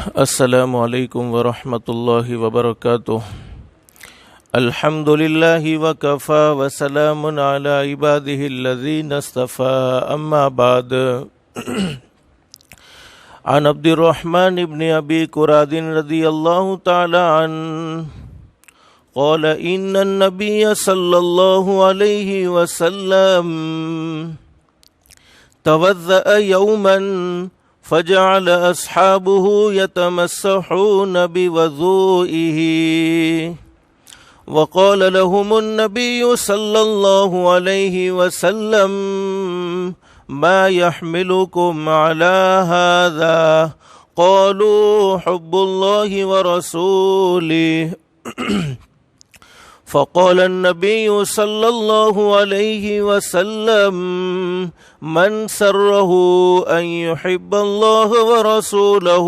السلام علیکم ورحمۃ اللہ وبرکاتہ۔ الحمد للہ وکفی وسلام علی عبادہ الذین اصطفی، اما بعد۔ عن عبد الرحمن بن ابی قراد رضی اللہ تعالی عنہ قال ان النبی صلی اللہ علیہ وسلم توضأ یوما فجعل اصحابه يتمسحون بوضوئه وقال لهم النبي صلى الله عليه وسلم ما يحملكم على هذا؟ قالوا حب الله ورسوله فقال النبي صلى الله عليه وسلم من سره أن يحب الله ورسوله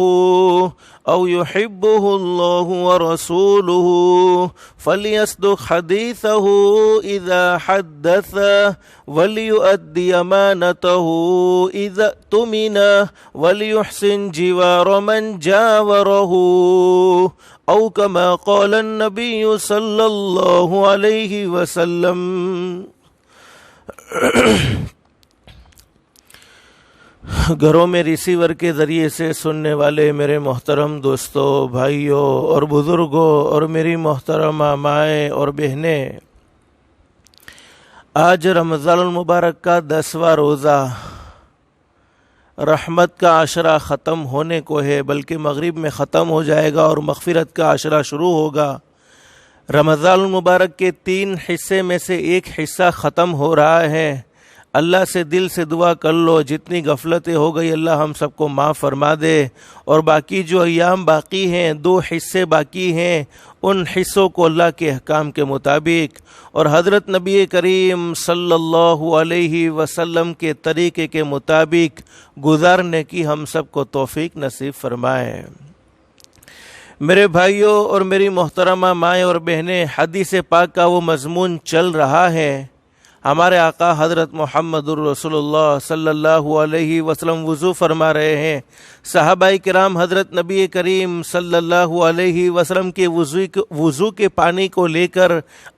أو يحبه الله ورسوله فليصدق حديثه إذا حدث وليؤدي أمانته إذا اؤتمن وليحسن جوار من جاوره أو كما قال النبي صلی اللہ علیہ وسلم۔ گھروں میں ریسیور کے ذریعے سے سننے والے میرے محترم دوستوں، بھائیوں اور بزرگوں اور میری محترمہ مائیں اور بہنیں، آج رمضان المبارک کا 10واں روزہ، رحمت کا عشرہ ختم ہونے کو ہے، بلکہ مغرب میں ختم ہو جائے گا اور مغفرت کا عشرہ شروع ہوگا۔ رمضان المبارک کے 3 حصے میں سے ایک حصہ ختم ہو رہا ہے۔ اللہ سے دل سے دعا کر لو، جتنی غفلتیں ہو گئی اللہ ہم سب کو معاف فرما دے، اور باقی جو ایام باقی ہیں، 2 حصے باقی ہیں، ان حصوں کو اللہ کے احکام کے مطابق اور حضرت نبی کریم صلی اللہ علیہ وسلم کے طریقے کے مطابق گزارنے کی ہم سب کو توفیق نصیب فرمائے۔ میرے بھائیوں اور میری محترمہ مائیں اور بہنیں، حدیث پاک کا وہ مضمون چل رہا ہے۔ ہمارے آقا حضرت محمد الرسول اللہ صلی اللہ علیہ وسلم وضو فرما رہے ہیں۔ صحابہ کرام حضرت نبی کریم صلی اللہ علیہ وسلم کے وضو کے پانی کو لے کر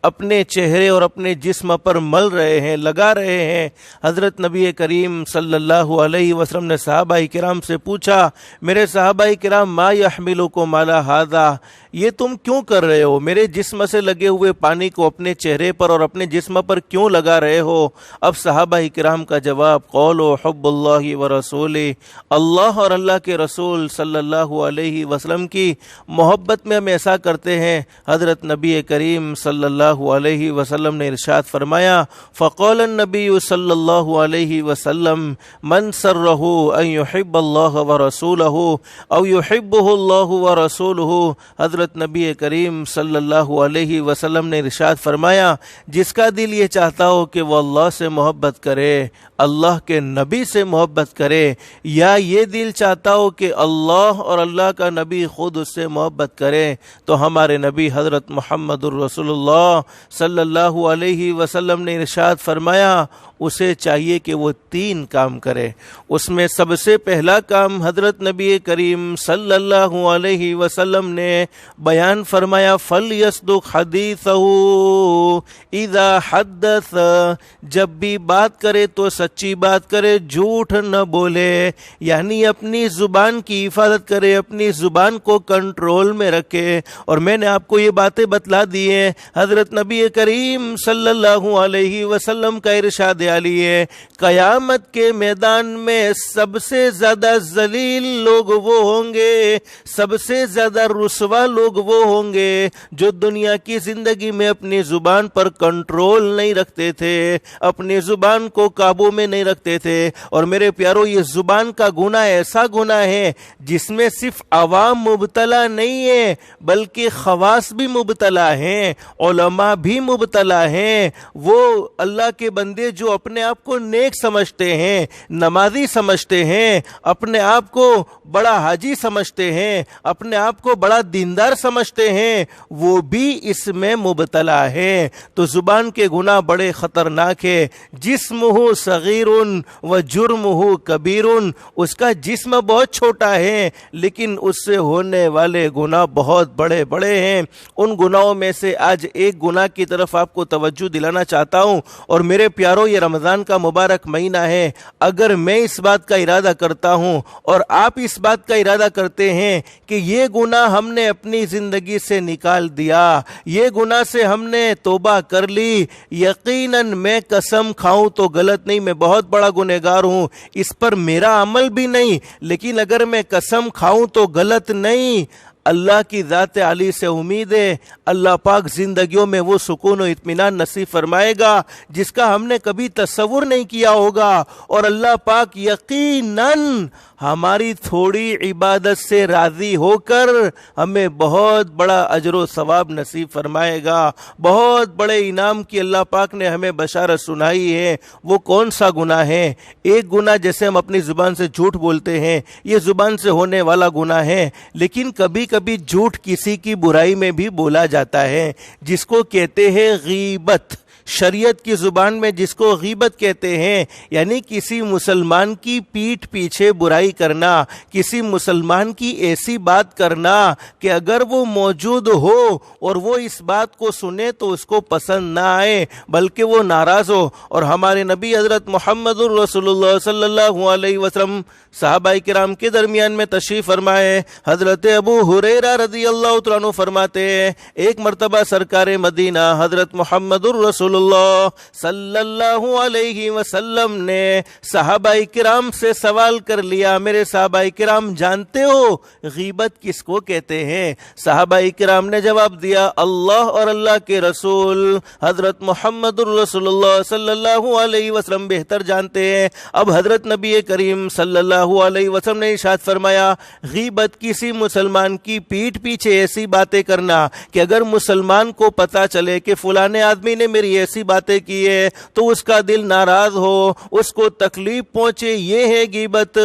اپنے چہرے اور اپنے جسم پر مل رہے ہیں، لگا رہے ہیں۔ حضرت نبی کریم صلی اللہ علیہ وسلم نے صحابہ کرام سے پوچھا، میرے صحابہ کرام ما یحملکم علی ھذا، یہ تم کیوں کر رہے ہو؟ میرے جسم سے لگے ہوئے پانی کو اپنے چہرے پر اور اپنے جسم پر کیوں لگا رہے ہو؟ اب صحابہ کرام کا جواب، قولوا حب اللہ ورسولہ، اللہ اور اللہ کے رسول صلی اللہ علیہ وسلم کی محبت میں ہم ایسا کرتے ہیں۔ حضرت نبی کریم صلی اللہ علیہ وسلم نے ارشاد فرمایا، فقال النبی صلی اللہ علیہ وسلم من سرہ ان یحب اللہ ورسولہ او یحبہ اللہ ورسولہ۔ حضرت نبی کریم صلی اللہ علیہ وسلم نے ارشاد فرمایا، جس کا دل یہ چاہتا ہو کہ وہ اللہ سے محبت کرے، اللہ کے نبی سے محبت کرے، یا یہ دل چاہتا ہو کہ اللہ اور اللہ کا نبی خود اس سے محبت کرے، تو ہمارے نبی حضرت محمد الرسول اللہ صلی اللہ علیہ وسلم نے ارشاد فرمایا، اسے چاہیے کہ وہ 3 کام کرے۔ اس میں سب سے پہلا کام حضرت نبی کریم صلی اللہ علیہ وسلم نے بیان فرمایا، فَلْيَصْدُقْ حَدِيثَهُ اِذَا حَدَّثَ، جب بھی بات کرے تو سچی بات کرے، جھوٹ نہ بولے، یعنی اپنی زبان کی حفاظت کرے، اپنی زبان کو کنٹرول میں رکھے۔ اور میں نے آپ کو یہ باتیں بتلا دی ہیں، حضرت نبی کریم صلی اللہ علیہ وسلم کا ارشاد علی ہے، قیامت کے میدان میں سب سے زیادہ ذلیل لوگ وہ ہوں گے، سب سے زیادہ رسوا لوگ وہ ہوں گے جو دنیا کی زندگی میں اپنی زبان پر کنٹرول نہیں رکھتے تھے، اپنی زبان کو قابو میں نہیں رکھتے تھے۔ اور میرے پیارو، یہ زبان کا گناہ ایسا گناہ ہے جس میں صرف عوام مبتلا نہیں ہے بلکہ خواص بھی مبتلا ہیں، علماء بھی مبتلا ہیں۔ وہ اللہ کے بندے جو اپنے آپ کو نیک سمجھتے ہیں، نمازی سمجھتے ہیں، اپنے آپ کو بڑا حاجی سمجھتے ہیں، اپنے آپ کو بڑا دیندار سمجھتے ہیں، وہ بھی اس میں مبتلا ہے۔ تو زبان کے گناہ بڑے خطرناک ہے۔ جسمہ صغیر و جرمہ کبیر، اس کا جسم بہت چھوٹا ہے لیکن اس سے ہونے والے گناہ بہت بڑے بڑے ہیں۔ ان گناہوں میں سے آج ایک گناہ کی طرف آپ کو توجہ دلانا چاہتا ہوں، اور میرے پیاروں یہ رمضان کا مبارک مہینہ ہے، اگر میں اس بات کا ارادہ کرتا ہوں اور آپ اس بات کا ارادہ کرتے ہیں کہ یہ گناہ ہم نے اپنی زندگی سے نکال دیا، یہ گناہ سے ہم نے توبہ کر لی، یقیناً میں قسم کھاؤں تو غلط نہیں، میں بہت بڑا گنہگار ہوں، اس پر میرا عمل بھی نہیں، لیکن اگر میں قسم کھاؤں تو غلط نہیں۔ اللہ کی ذات علی سے امید ہے اللہ پاک زندگیوں میں وہ سکون و اطمینان نصیب فرمائے گا جس کا ہم نے کبھی تصور نہیں کیا ہوگا، اور اللہ پاک یقیناً ہماری تھوڑی عبادت سے راضی ہو کر ہمیں بہت بڑا اجر و ثواب نصیب فرمائے گا۔ بہت بڑے انعام کی اللہ پاک نے ہمیں بشارت سنائی ہے۔ وہ کون سا گناہ ہے؟ ایک گناہ جیسے ہم اپنی زبان سے جھوٹ بولتے ہیں، یہ زبان سے ہونے والا گناہ ہے، لیکن کبھی کبھی جھوٹ کسی کی برائی میں بھی بولا جاتا ہے، جس کو کہتے ہیں غیبت۔ شریعت کی زبان میں جس کو غیبت کہتے ہیں، یعنی کسی مسلمان کی پیٹھ پیچھے برائی کرنا، کسی مسلمان کی ایسی بات کرنا کہ اگر وہ موجود ہو اور وہ اس بات کو سنے تو اس کو پسند نہ آئے بلکہ وہ ناراض ہو۔ اور ہمارے نبی حضرت محمد الرسول اللہ صلی اللہ علیہ وسلم صحابہ کرام کے درمیان میں تشریف فرمائے۔ حضرت ابو ہریرہ رضی اللہ تعالیٰ عنہ فرماتے ہیں، ایک مرتبہ سرکار مدینہ حضرت محمد الرسول اللہ صلی اللہ علیہ وسلم نے صحابہ کرام سے سوال کر لیا، میرے صحابہ کرام جانتے ہو غیبت کس کو کہتے ہیں؟ صحابہ کرام نے جواب دیا، اللہ اور اللہ کے رسول حضرت محمد الرسول اللہ صلی اللہ علیہ وسلم بہتر جانتے ہیں۔ اب حضرت نبی کریم صلی اللہ علیہ وسلم نے ارشاد فرمایا، غیبت کسی مسلمان کی پیٹھ پیچھے ایسی باتیں کرنا کہ اگر مسلمان کو پتا چلے کہ فلانے آدمی نے میری ایسی باتیں کی ہے تو اس کا دل ناراض ہو، اس کو تکلیف پہنچے، یہ ہے غیبت۔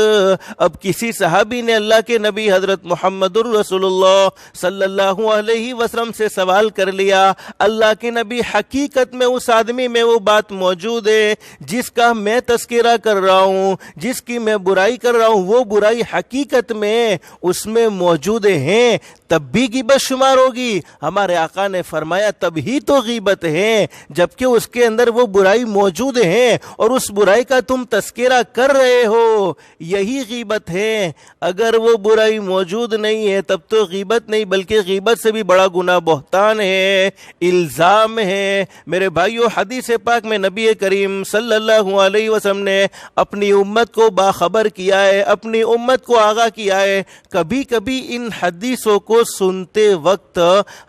اب کسی صحابی نے اللہ کے نبی حضرت محمد الرسول اللہ صلی اللہ علیہ وسلم سے سوال کر لیا، اللہ کے نبی حقیقت میں اس آدمی میں وہ بات موجود ہے جس کا میں تذکرہ کر رہا ہوں، جس کی میں برائی کر رہا ہوں، وہ برائی حقیقت میں اس میں موجود ہیں، تب بھی غیبت شمار ہوگی؟ ہمارے آقا نے فرمایا تب ہی تو غیبت ہے جبکہ اس کے اندر وہ برائی موجود ہے اور اس برائی کا تم تذکرہ کر رہے ہو، یہی غیبت ہے۔ اگر وہ برائی موجود نہیں ہے تب تو غیبت نہیں، بلکہ غیبت سے بھی بڑا گناہ بہتان ہے، الزام ہے۔ میرے بھائیو، حدیث پاک میں نبی کریم صلی اللہ علیہ وسلم نے اپنی امت کو باخبر کیا ہے، اپنی امت کو آگاہ کیا ہے۔ کبھی کبھی ان حدیثوں کو سنتے وقت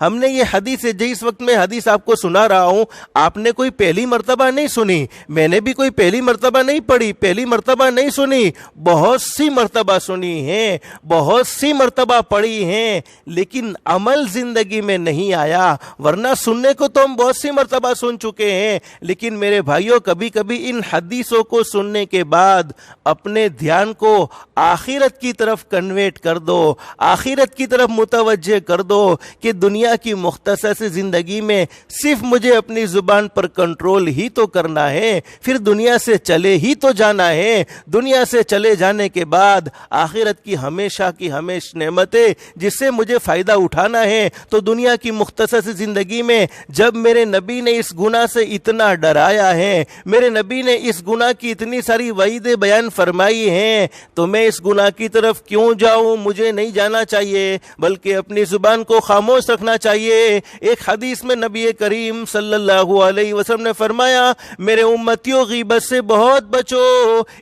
ہم نے یہ حدیث، جس وقت میں حدیث آپ کو سنا رہا ہوں، آپ نے کوئی پہلی مرتبہ نہیں سنی، میں نے بھی کوئی پہلی مرتبہ نہیں پڑھی، پہلی مرتبہ نہیں سنی، بہت سی مرتبہ سنی ہیں، بہت سی مرتبہ پڑھی ہیں، لیکن عمل زندگی میں نہیں آیا۔ ورنہ سننے کو تو ہم بہت سی مرتبہ سن چکے ہیں، لیکن میرے بھائیوں کبھی کبھی ان حدیثوں کو سننے کے بعد اپنے دھیان کو آخرت کی طرف کنورٹ کر دو، آخرت کی طرف متوجہ کر دو کہ دنیا کی مختصر سی زندگی میں صرف مجھے اپنی زبان پر کنٹرول ہی تو کرنا ہے، پھر دنیا سے چلے ہی تو جانا ہے۔ دنیا سے چلے جانے کے بعد آخرت کی ہمیشہ کی ہمیشہ نعمتیں جس سے مجھے فائدہ اٹھانا ہے، تو دنیا کی مختصر سی زندگی میں جب میرے نبی نے اس گناہ سے اتنا ڈرایا ہے، میرے نبی نے اس گناہ کی اتنی ساری وعیدیں بیان فرمائی ہیں، تو میں اس گناہ کی طرف کیوں جاؤں؟ مجھے نہیں جانا چاہیے بلکہ اپنی زبان کو خاموش رکھنا چاہیے۔ ایک حدیث میں نبی کریم صلی اللہ علیہ وسلم نے فرمایا، میرے امتیوں غیبت سے بہت بچو،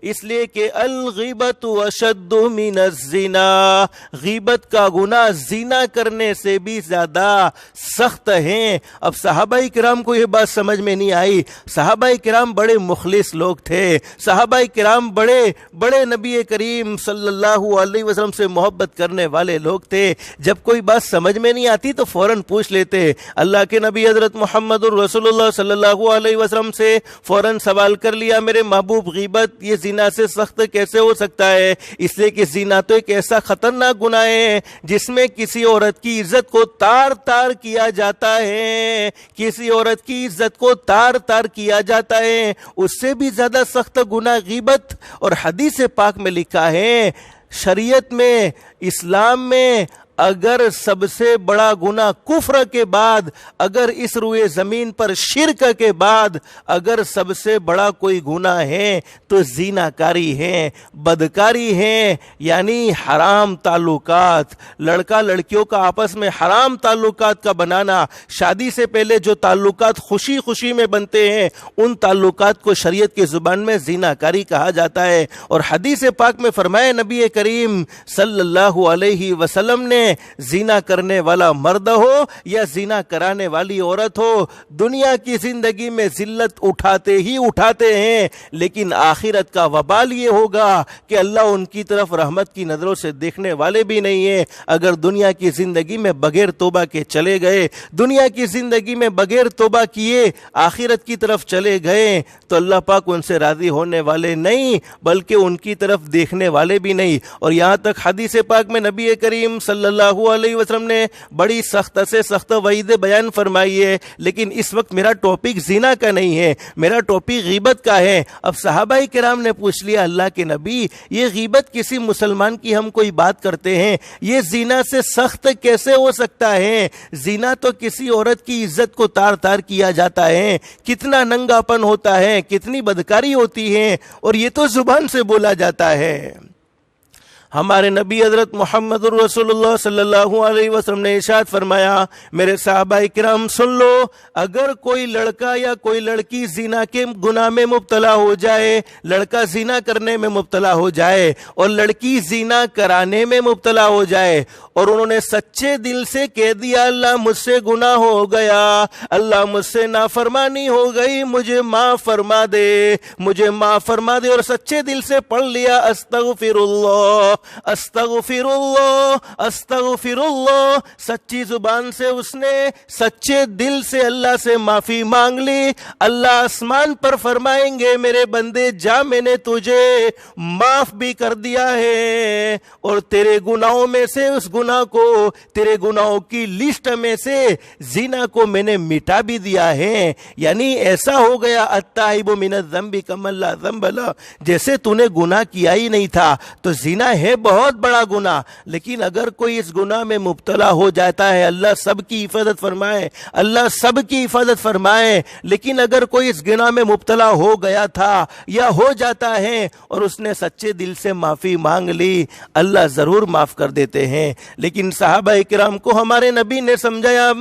اس لیے کہ الغیبت اشد من الزنا، غیبت کا گناہ زنا کرنے سے بھی زیادہ سخت ہے۔ اب صحابہ کرام کو یہ بات سمجھ میں نہیں آئی۔ صحابہ کرام بڑے مخلص لوگ تھے، صحابہ کرام بڑے نبی کریم صلی اللہ علیہ وسلم سے محبت کرنے والے لوگ تھے۔ جب کوئی بات سمجھ میں نہیں آتی تو فوراً پوچھ لیتے۔ اللہ کے نبی حضرت محمد الرسول اللہ صلی اللہ علیہ وسلم سے فوراً سوال کر لیا، میرے محبوب غیبت یہ زنا سے سخت کیسے ہو سکتا ہے؟ اس لیے کہ زنا تو ایک ایسا خطرناک گناہ ہے جس میں کسی عورت کی عزت کو تار تار کیا جاتا ہے، کسی عورت کی عزت کو تار تار کیا جاتا ہے، اس سے بھی زیادہ سخت گناہ غیبت۔ اور حدیث پاک میں لکھا ہے، شریعت میں، اسلام میں، اگر سب سے بڑا گناہ کفر کے بعد، اگر اس روئے زمین پر شرک کے بعد اگر سب سے بڑا کوئی گناہ ہے تو زنا کاری ہے، بدکاری ہے، یعنی حرام تعلقات، لڑکا لڑکیوں کا آپس میں حرام تعلقات کا بنانا، شادی سے پہلے جو تعلقات خوشی خوشی میں بنتے ہیں ان تعلقات کو شریعت کی زبان میں زنا کاری کہا جاتا ہے۔ اور حدیث پاک میں فرمایا نبی کریم صلی اللہ علیہ وسلم نے، زنا کرنے والا مرد ہو یا زنا کرانے والی عورت ہو، دنیا کی زندگی میں ذلت اٹھاتے ہی اٹھاتے ہیں، لیکن آخرت کا وبال یہ ہوگا کہ اللہ ان کی طرف رحمت کی نظروں سے دیکھنے والے بھی نہیں ہیں۔ اگر دنیا کی زندگی میں بغیر توبہ کے چلے گئے، دنیا کی زندگی میں بغیر توبہ کیے آخرت کی طرف چلے گئے تو اللہ پاک ان سے راضی ہونے والے نہیں بلکہ ان کی طرف دیکھنے والے بھی نہیں۔ اور یہاں تک حدیث پاک میں نبی کریم صلی اللہ علیہ وسلم نے بڑی سخت سے سخت وعید بیان فرمائی ہے، لیکن اس وقت میرا ٹاپک زنا کا نہیں ہے، میرا ٹاپک غیبت کا ہے۔ اب صحابہ کرام نے پوچھ لیا، اللہ کے نبی یہ غیبت کسی مسلمان کی ہم کوئی بات کرتے ہیں، یہ زنا سے سخت کیسے ہو سکتا ہے؟ زنا تو کسی عورت کی عزت کو تار تار کیا جاتا ہے، کتنا ننگاپن ہوتا ہے، کتنی بدکاری ہوتی ہے، اور یہ تو زبان سے بولا جاتا ہے۔ ہمارے نبی حضرت محمد رسول اللہ صلی اللہ علیہ وسلم نے ارشاد فرمایا، میرے صحابہ کرام سن لو، اگر کوئی لڑکا یا کوئی لڑکی زنا کے گناہ میں مبتلا ہو جائے، لڑکا زنا کرنے میں مبتلا ہو جائے اور لڑکی زنا کرانے میں مبتلا ہو جائے، اور انہوں نے سچے دل سے کہہ دیا اللہ مجھ سے گناہ ہو گیا، اللہ مجھ سے نافرمانی ہو گئی، مجھے معاف فرما دے، مجھے معاف فرما دے، اور سچے دل سے پڑھ لیا استغفر اللہ استغفر اللہ استغفر اللہ، سچی زبان سے اس نے سچے دل سے اللہ سے معافی مانگ لی، اللہ آسمان پر فرمائیں گے میرے بندے جا میں نے تجھے معاف بھی کر دیا ہے، اور تیرے گناہوں میں سے اس گناہ کو، تیرے گناہوں کی لسٹ میں سے زنا کو میں نے مٹا بھی دیا ہے۔ یعنی ایسا ہو گیا التائب من الذنب کمن لا ذنب لہ، جیسے تو نے گناہ کیا ہی نہیں تھا۔ تو زنا ہے بہت بڑا گناہ، لیکن اگر کوئی اس گناہ میں مبتلا ہو جاتا ہے، اللہ سب کی حفاظت فرمائے، اللہ سب کی حفاظت فرمائے، لیکن اگر کوئی اس گناہ میں مبتلا ہو گیا تھا یا ہو جاتا ہے اور اس نے سچے دل سے معافی مانگ لی، اللہ ضرور معاف کر دیتے ہیں۔ لیکن صحابہ کرام کو ہمارے نبی نے سمجھایا،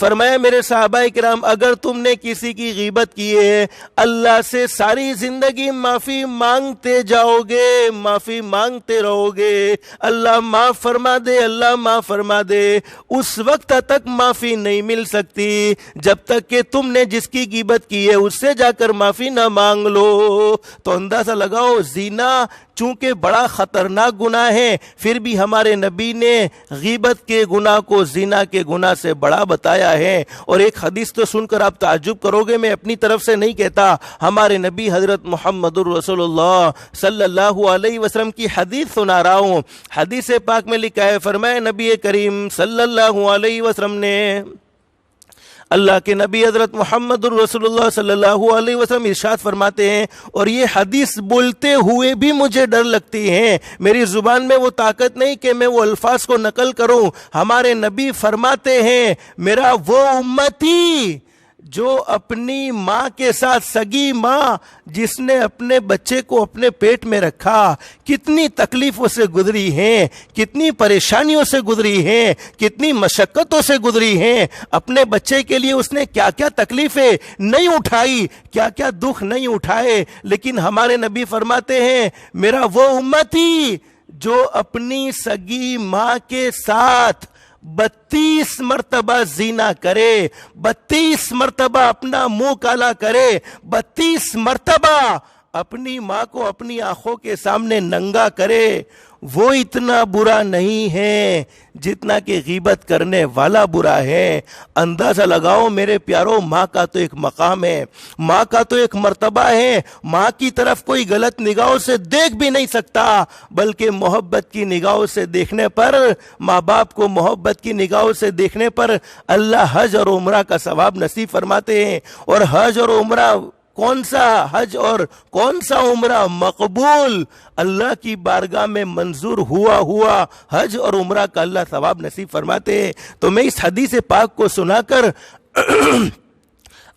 فرمایا میرے صحابہ کرام اگر تم نے کسی کی غیبت کی ہے، اللہ سے ساری زندگی معافی مانگتے جاؤ گے، معافی مانگتے رہو گے، اللہ معاف فرما دے، اللہ معاف فرما دے، اس وقت تک معافی نہیں مل سکتی جب تک کہ تم نے جس کی غیبت کی ہے اس سے جا کر معافی نہ مانگ لو۔ تو اندازہ لگاؤ، زنا چونکہ بڑا خطرناک گناہ ہے، پھر بھی ہمارے نبی نے غیبت کے گناہ کو زنا کے گناہ سے بڑا بتایا ہے۔ اور ایک حدیث تو سن کر آپ تعجب کرو گے، میں اپنی طرف سے نہیں کہتا، ہمارے نبی حضرت محمد رسول اللہ صلی اللہ علیہ وسلم کی حدیث سنا رہا ہوں۔ حدیث پاک میں لکھا ہے، فرمایا نبی کریم صلی اللہ علیہ وسلم نے، اللہ کے نبی حضرت محمد رسول اللہ صلی اللہ علیہ وسلم ارشاد فرماتے ہیں، اور یہ حدیث بولتے ہوئے بھی مجھے ڈر لگتی ہے، میری زبان میں وہ طاقت نہیں کہ میں وہ الفاظ کو نقل کروں۔ ہمارے نبی فرماتے ہیں، میرا وہ امتی جو اپنی ماں کے ساتھ، سگی ماں جس نے اپنے بچے کو اپنے پیٹ میں رکھا، کتنی تکلیفوں سے گزری ہیں، کتنی پریشانیوں سے گزری ہیں، کتنی مشقتوں سے گزری ہیں، اپنے بچے کے لیے اس نے کیا کیا تکلیفیں نہیں اٹھائی، کیا کیا دکھ نہیں اٹھائے، لیکن ہمارے نبی فرماتے ہیں میرا وہ امتی جو اپنی سگی ماں کے ساتھ 32 مرتبہ زنا کرے، 32 مرتبہ اپنا منہ کالا کرے، 32 مرتبہ اپنی ماں کو اپنی آنکھوں کے سامنے ننگا کرے وہ اتنا برا نہیں ہے جتنا کہ غیبت کرنے والا برا ہے۔ اندازہ لگاؤ میرے پیارو، ماں کا تو ایک مقام ہے، ماں کا تو ایک مرتبہ ہے، ماں کی طرف کوئی غلط نگاہوں سے دیکھ بھی نہیں سکتا، بلکہ محبت کی نگاہوں سے دیکھنے پر، ماں باپ کو محبت کی نگاہوں سے دیکھنے پر اللہ حج اور عمرہ کا ثواب نصیب فرماتے ہیں۔ اور حج اور عمرہ، کون سا حج اور کون سا عمرہ مقبول، اللہ کی بارگاہ میں منظور ہوا حج اور عمرہ کا اللہ ثواب نصیب فرماتے ہیں۔ تو میں اس حدیث پاک کو سنا کر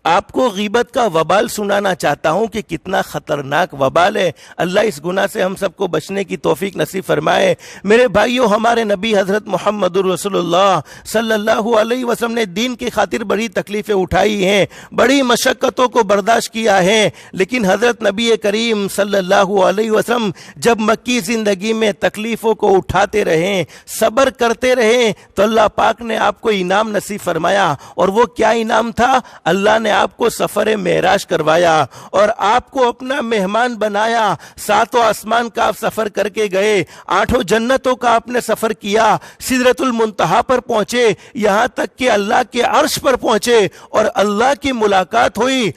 آپ کو غیبت کا وبال سنانا چاہتا ہوں کہ کتنا خطرناک وبال ہے۔ اللہ اس گناہ سے ہم سب کو بچنے کی توفیق نصیب فرمائے۔ میرے بھائیو، ہمارے نبی حضرت محمد رسول اللہ صلی اللہ علیہ وسلم نے دین کی خاطر بڑی تکلیفیں اٹھائی ہیں، بڑی مشقتوں کو برداشت کیا ہے، لیکن حضرت نبی کریم صلی اللہ علیہ وسلم جب مکی زندگی میں تکلیفوں کو اٹھاتے رہیں، صبر کرتے رہیں، تو اللہ پاک نے آپ کو انعام نصیب فرمایا۔ اور وہ کیا انعام تھا؟ اللہ نے آپ کو سفر معراج کروایا اور آپ کو اپنا مہمان بنایا۔ 7 آسمان کا آپ سفر کر کے گئے، 8 جنتوں کا آپ نے سفر کیا، سدرۃ المنتہا پر پہنچے، یہاں تک کہ اللہ کے عرش پر پہنچے اور اللہ کی ملاقات ہوئی۔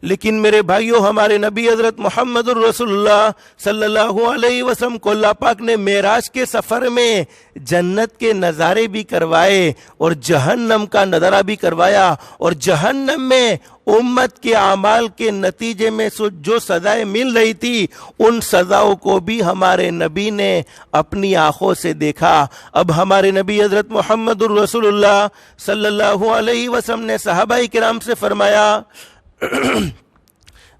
لیکن میرے بھائیوں، ہمارے نبی حضرت محمد الرسول اللہ صلی اللہ علیہ وسلم کو اللہ پاک نے معراج کے سفر میں جنت کے نظارے بھی کروائے اور جہنم کا نظارہ بھی کروایا، اور جہنم میں امت کے اعمال کے نتیجے میں جو سزائیں مل رہی تھی، ان سزاؤں کو بھی ہمارے نبی نے اپنی آنکھوں سے دیکھا۔ اب ہمارے نبی حضرت محمد الرسول اللہ صلی اللہ علیہ وسلم نے صحابہ کرام سے فرمایا،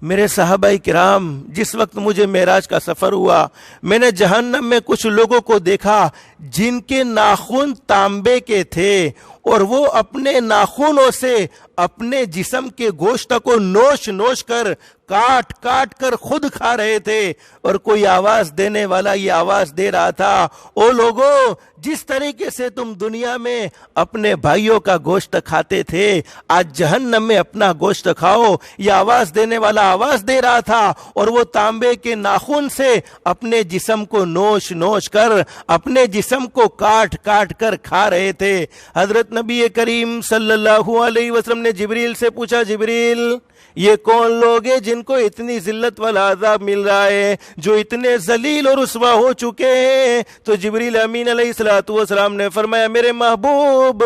میرے صحابہ کرام، جس وقت مجھے معراج کا سفر ہوا، میں نے جہنم میں کچھ لوگوں کو دیکھا جن کے ناخن تانبے کے تھے، اور وہ اپنے ناخنوں سے اپنے جسم کے گوشت کو نوش کر کاٹ کر خود کھا رہے تھے، اور کوئی آواز دینے والا یہ آواز دے رہا تھا، او لوگو، جس طریقے سے تم دنیا میں اپنے بھائیوں کا گوشت کھاتے تھے، آج جہنم میں اپنا گوشت کھاؤ۔ یہ آواز دینے والا آواز دے رہا تھا، اور وہ تانبے کے ناخن سے اپنے جسم کو نوش کر، اپنے جسم کو کاٹ کر کھا رہے تھے۔ حضرت نبی کریم صلی اللہ علیہ وسلم نے جبریل سے پوچھا، جبریل، یہ کون لوگ ہیں جن کو اتنی ذلت والا عذاب مل رہا ہے، جو اتنے ذلیل اور رسوا ہو چکے ہیں؟ تو جبریل امین علیہ الصلوۃ والسلام نے فرمایا، میرے محبوب،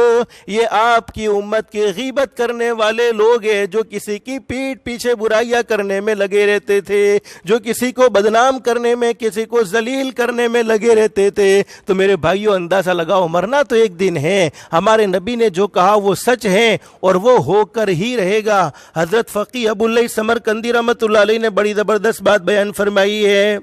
یہ آپ کی امت کے غیبت کرنے والے لوگ ہیں، جو کسی کی پیٹھ پیچھے برائیاں کرنے میں لگے رہتے تھے، جو کسی کو بدنام کرنے میں، کسی کو ذلیل کرنے میں لگے رہتے تھے۔ تو میرے بھائیو، اندازہ لگاؤ، مرنا تو ایک دن ہے، ہمارے نبی نے جو کہا وہ سچ ہے اور وہ ہو کر ہی رہے گا۔ حضرت فقی ابو اللہ سمرقندی رحمۃ اللہ علیہ نے بڑی زبردست بات بیان فرمائی ہے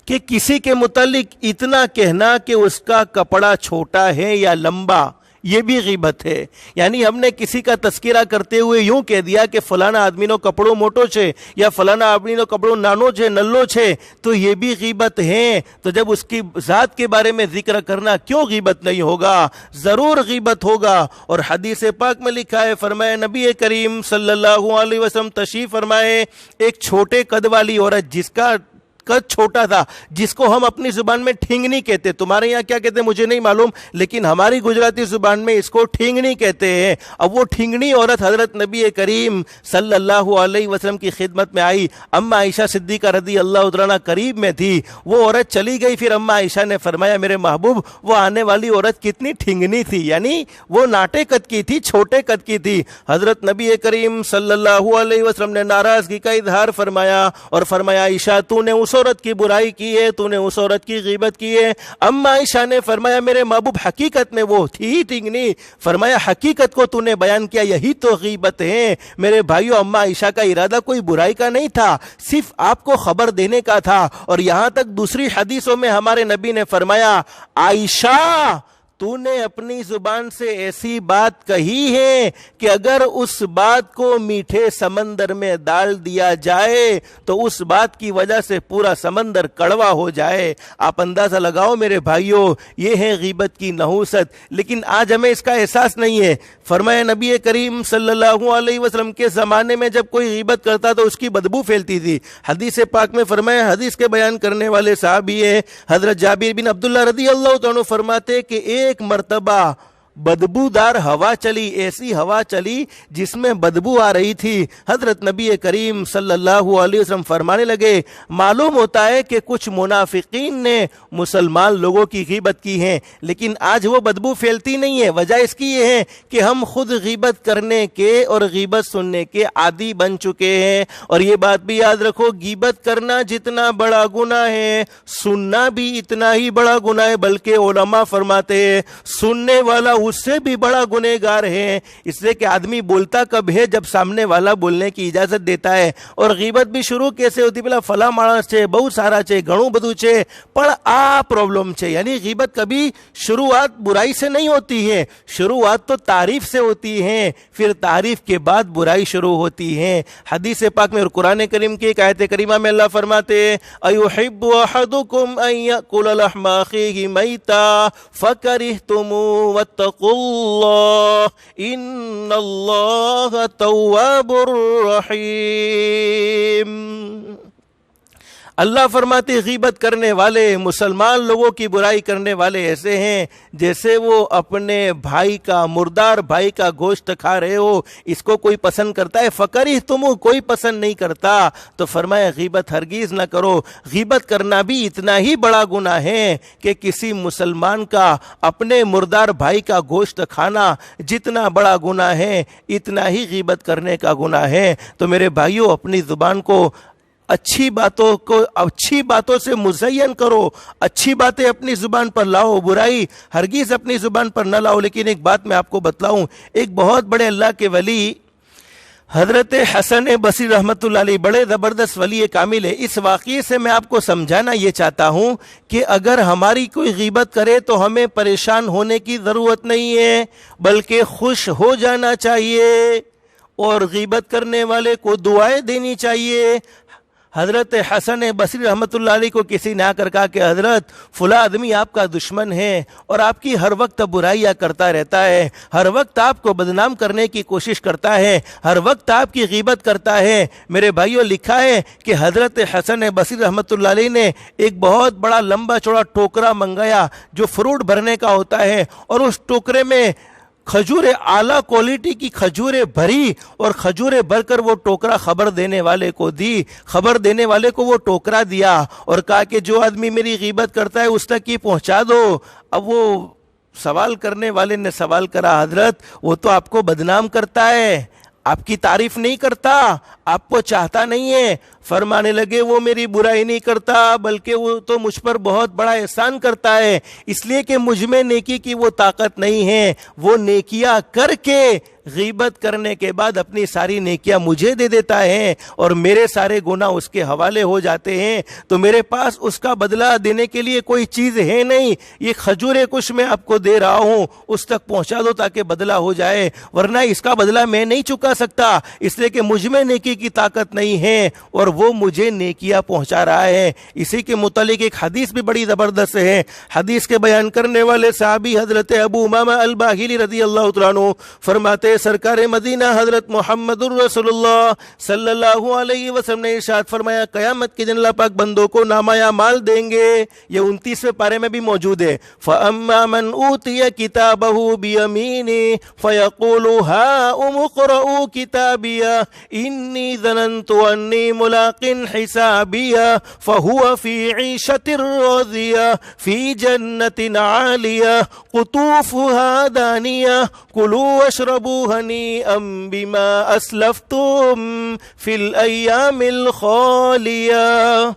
کہ کسی کے متعلق اتنا کہنا کہ اس کا کپڑا چھوٹا ہے یا لمبا، یہ بھی غیبت ہے۔ یعنی ہم نے کسی کا تذکرہ کرتے ہوئے یوں کہہ دیا کہ فلانا آدمی نو کپڑوں موٹو چھے، یا فلانا آدمی نو کپڑوں نانو چھے، نلو چھے، تو یہ بھی غیبت ہے۔ تو جب اس کی ذات کے بارے میں ذکر کرنا، کیوں غیبت نہیں ہوگا؟ ضرور غیبت ہوگا۔ اور حدیث پاک میں لکھا ہے، فرمایا نبی کریم صلی اللہ علیہ وسلم تشریف فرمائے، ایک چھوٹے قد والی عورت، جس کا قد چھوٹا تھا، جس کو ہم اپنی زبان میں ٹھینگنی کہتے، تمہارے یہاں کیا کہتے ہیں مجھے نہیں معلوم، لیکن ہماری گجراتی زبان میں اس کو ٹھینگنی کہتے ہیں۔ اب وہ ٹھینگنی عورت حضرت نبی کریم صلی اللہ علیہ وسلم کی خدمت میں آئی۔ اما عائشہ صدیقہ رضی اللہ عنہا قریب میں تھی، وہ عورت چلی گئی، پھر اما عائشہ نے فرمایا، میرے محبوب، وہ آنے والی عورت کتنی ٹھینگنی تھی، یعنی وہ ناٹے قد کی تھی، چھوٹے قد کی تھی۔ حضرت نبی کریم صلی اللہ علیہ وسلم نے ناراضگی کا اظہار فرمایا اور فرمایا، عائشہ، تو نے اس عورت کی برائی کی ہے، تو نے اس عورت کی غیبت کی ہے۔ اما عائشہ نے فرمایا، میرے محبوب، حقیقت میں وہ تھی ٹھنگنی۔ فرمایا، حقیقت کو تو نے بیان کیا، یہی تو غیبت ہے۔ میرے بھائیو، اما عائشہ کا ارادہ کوئی برائی کا نہیں تھا، صرف آپ کو خبر دینے کا تھا۔ اور یہاں تک دوسری حدیثوں میں ہمارے نبی نے فرمایا، عائشہ، تو نے اپنی زبان سے ایسی بات کہی ہے کہ اگر اس بات کو میٹھے سمندر میں ڈال دیا جائے تو اس بات کی وجہ سے پورا سمندر کڑوا ہو جائے۔ آپ اندازہ لگاؤ میرے بھائیوں، یہ ہے غیبت کی نحوست، لیکن آج ہمیں اس کا احساس نہیں ہے۔ فرمایا نبی کریم صلی اللہ علیہ وسلم کے زمانے میں جب کوئی غیبت کرتا تو اس کی بدبو پھیلتی تھی۔ حدیث پاک میں فرمایا، حدیث کے بیان کرنے والے صحابی ہیں حضرت جابر بن عبداللہ رضی اللہ عنہ، فرماتے کہ ایک مرتبہ بدبودار ہوا چلی، ایسی ہوا چلی جس میں بدبو آ رہی تھی۔ حضرت نبی کریم صلی اللہ علیہ وسلم فرمانے لگے، معلوم ہوتا ہے کہ کچھ منافقین نے مسلمان لوگوں کی غیبت کی ہے، لیکن آج وہ بدبو پھیلتی نہیں ہے۔ وجہ اس کی یہ ہے کہ ہم خود غیبت کرنے کے اور غیبت سننے کے عادی بن چکے ہیں۔ اور یہ بات بھی یاد رکھو، غیبت کرنا جتنا بڑا گناہ ہے، سننا بھی اتنا ہی بڑا گناہ ہے، بلکہ علماء فرماتے ہیں سننے والا اس سے بھی بڑا گنہگار ہے، اس لیے کہ آدمی بولتا کب ہے جب سامنے والا بولنے کی اجازت دیتا ہے۔ اور غیبت بھی شروع کیسے ہوتی؟ پہلا فلاں مانس چھے، بہت سارا چھے، گھنوں بدو چھے، پر آ پرابلم چھے۔ یعنی غیبت کبھی شروعات برائی سے نہیں ہوتی ہے، شروعات تو تعریف سے ہوتی ہے، پھر تعریف کے بعد برائی شروع ہوتی ہے۔ حدیث پاک میں اور قرآن کریم کی ایک آیت کریمہ میں اللہ فرماتے ہیں، ایحب احدکم ان یأکل لحم اخیہ میتا فکرہتموہ واتقوا اللہ ان اللہ تواب الرحیم۔ اللہ فرماتے غیبت کرنے والے، مسلمان لوگوں کی برائی کرنے والے ایسے ہیں جیسے وہ اپنے بھائی کا، مردار بھائی کا گوشت کھا رہے ہو، اس کو کوئی پسند کرتا ہے؟ فکری تم کوئی پسند نہیں کرتا، تو فرمایا غیبت ہرگیز نہ کرو۔ غیبت کرنا بھی اتنا ہی بڑا گناہ ہے کہ کسی مسلمان کا اپنے مردار بھائی کا گوشت کھانا جتنا بڑا گناہ ہے، اتنا ہی غیبت کرنے کا گناہ ہے۔ تو میرے بھائیوں، اپنی زبان کو اچھی باتوں سے مزین کرو، اچھی باتیں اپنی زبان پر لاؤ، برائی ہرگیز اپنی زبان پر نہ لاؤ۔ لیکن ایک بات میں آپ کو بتلاؤں، ایک بہت بڑے اللہ کے ولی حضرت حسن بصری رحمۃ اللہ علیہ، بڑے زبردست ولی کامل ہے۔ اس واقعے سے میں آپ کو سمجھانا یہ چاہتا ہوں کہ اگر ہماری کوئی غیبت کرے تو ہمیں پریشان ہونے کی ضرورت نہیں ہے، بلکہ خوش ہو جانا چاہیے اور غیبت کرنے والے کو دعائیں دینی چاہیے۔ حضرت حسن بصری رحمۃ اللہ علیہ کو کسی نے آ کر کہا کہ حضرت فلاں آدمی آپ کا دشمن ہے اور آپ کی ہر وقت برائیاں کرتا رہتا ہے، ہر وقت آپ کو بدنام کرنے کی کوشش کرتا ہے، ہر وقت آپ کی غیبت کرتا ہے۔ میرے بھائیوں، لکھا ہے کہ حضرت حسن بصری رحمۃ اللہ علیہ نے ایک بہت بڑا لمبا چوڑا ٹوکرا منگایا جو فروٹ بھرنے کا ہوتا ہے، اور اس ٹوکرے میں کھجوریں، اعلیٰ کوالٹی کی کھجوریں بھری، اور کھجوریں بھر کر وہ ٹوکرا خبر دینے والے کو دی، خبر دینے والے کو وہ ٹوکرا دیا اور کہا کہ جو آدمی میری غیبت کرتا ہے اس تک یہ پہنچا دو۔ اب وہ سوال کرنے والے نے سوال کرا، حضرت وہ تو آپ کو بدنام کرتا ہے، آپ کی تعریف نہیں کرتا، آپ کو چاہتا نہیں ہے۔ فرمانے لگے وہ میری برائی نہیں کرتا، بلکہ وہ تو مجھ پر بہت بڑا احسان کرتا ہے، اس لیے کہ مجھ میں نیکی کی وہ طاقت نہیں ہے، وہ نیکیاں کر کے غیبت کرنے کے بعد اپنی ساری نیکیاں مجھے دے دیتا ہے اور میرے سارے گناہ اس کے حوالے ہو جاتے ہیں، تو میرے پاس اس کا بدلہ دینے کے لیے کوئی چیز ہے نہیں، یہ کھجوریں کچھ میں آپ کو دے رہا ہوں، اس تک پہنچا دو تاکہ بدلہ ہو جائے، ورنہ اس کا بدلہ میں نہیں چکا سکتا، اس لیے کہ مجھ میں نیکی کی طاقت نہیں ہے اور وہ مجھے نیکیاں پہنچا رہا ہے۔ اسی کے متعلق ایک حدیث بھی بڑی زبردست ہے۔ حدیث کے بیان کرنے والے صحابی حضرت ابو امامہ الباہلی رضی اللہ تعالیٰ عنہ فرماتے، سرکار مدینہ حضرت محمد الرسول اللہ صلی اللہ علیہ وسلم نے ارشاد فرمایا، قیامت کے دن اللہ پاک بندوں کو نامہ اعمال دیں گے، یہ 29ویں پارے میں بھی موجود ہے۔ فَأَمَّا مَنْ أُوتِيَ كِتَابَهُ بِيَمِينِهِ فَيَقُولُ هَاؤُمُ اقْرَءُوا كِتَابِيَهْ إِنِّي ظَنَنْتُ أَنِّي مُلَاقٍ حِسَابِيَهْ فَهُوَ فِي عِيشَةٍ رَاضِيَةٍ فِي جَنَّةٍ عَالِيَةٍ قُطُوفُهَا دَانِيَةٌ كُلُوا وَاشْرَبُوا هَنِيئًا بِمَا أَسْلَفْتُمْ فِي الْأَيَّامِ الْخَالِيَةِ۔